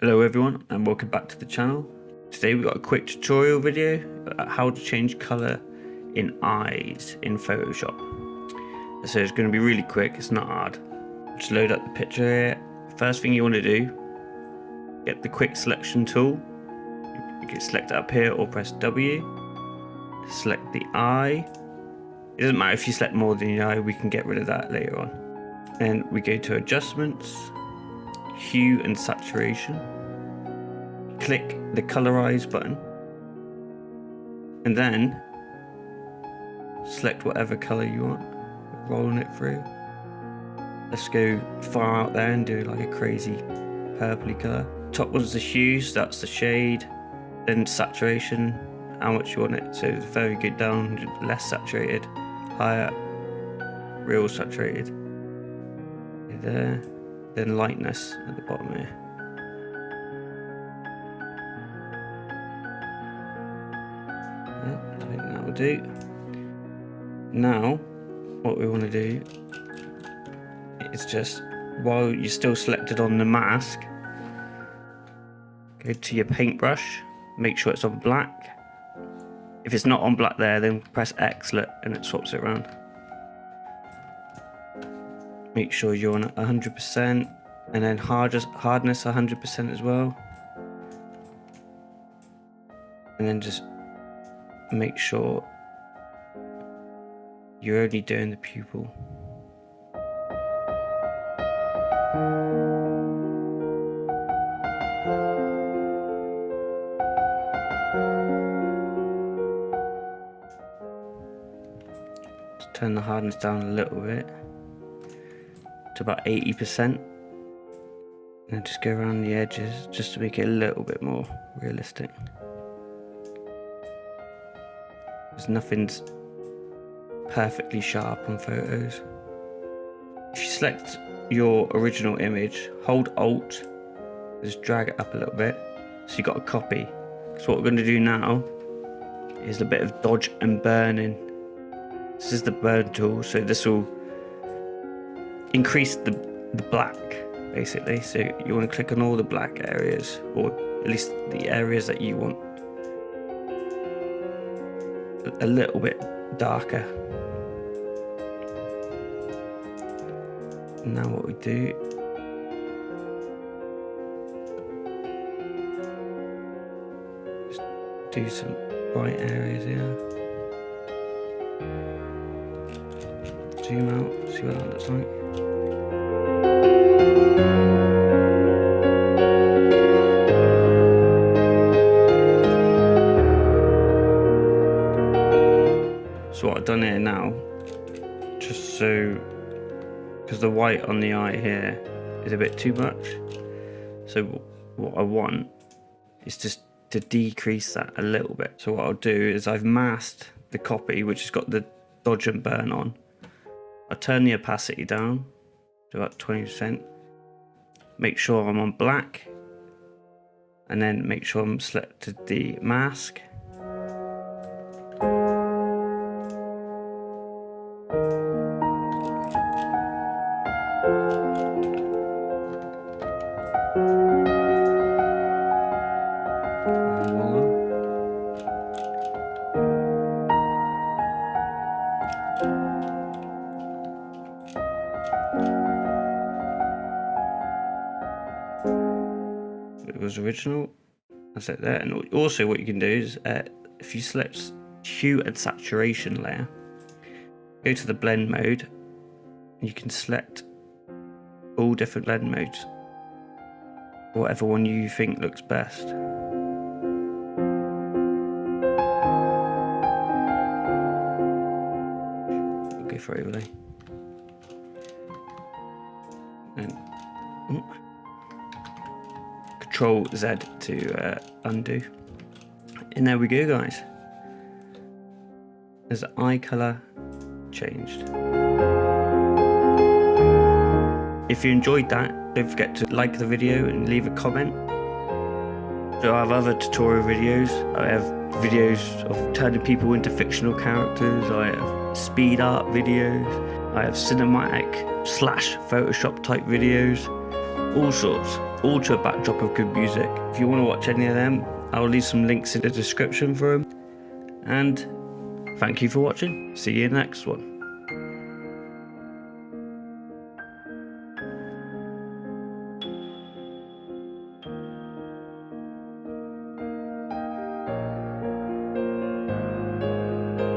Hello everyone and welcome back to the channel. Today we've got a quick tutorial video about how to change colour in eyes in Photoshop. So it's going to be really quick, it's not hard. Just load up the picture here. First thing you want to do, get the quick selection tool. You can select it up here or press W. Select the eye. It doesn't matter if you select more than the eye, we can get rid of that later on. And we go to adjustments, hue and saturation. Click the colorize button and then select whatever color you want, rolling it through. Let's go far out there and do like a crazy purpley color. Top one's the hue, so that's the shade. Then saturation, how much you want it. So the further you go down, less saturated, higher, real saturated. There. Then lightness at the bottom here. I think that will do. Now, what we want to do is just, while you're still selected on the mask, go to your paintbrush, make sure it's on black. If it's not on black there, then press X and it swaps it around. Make sure you're on 100% and then hardness 100% as well. And then just make sure you're only doing the pupil. Just turn the hardness down a little bit to about 80%, and just go around the edges just to make it a little bit more realistic. Because nothing's perfectly sharp on photos. If you select your original image, hold Alt, just drag it up a little bit so you got a copy. So what we're going to do now is a bit of dodge and burning. This is the burn tool, so this will increase the black basically. So you want to click on all the black areas, or at least the areas that you want a little bit darker. Now what we do, just do some bright areas here. Zoom out, see what that looks like. So what I've done here now, just so, because the white on the eye here is a bit too much, so what I want is just to decrease that a little bit. So what I'll do is I've masked the copy, which has got the dodge and burn on. I'll turn the opacity down to about 20%, make sure I'm on black, and then make sure I'm selected the mask. It was original, that's it there. And also what you can do is if you select hue and saturation layer, go to the blend mode, and you can select all different blend modes, whatever one you think looks best. I'll go for overlay and Control Z to undo, and there we go guys, there's the eye colour changed. If you enjoyed that, don't forget to like the video and leave a comment. So I have other tutorial videos. I have videos of turning people into fictional characters. I have speed art videos. I have cinematic / Photoshop type videos. all sorts, all to a backdrop of good music. If you want to watch any of them, I'll leave some links in the description for them. And thank you for watching. See you in the next one.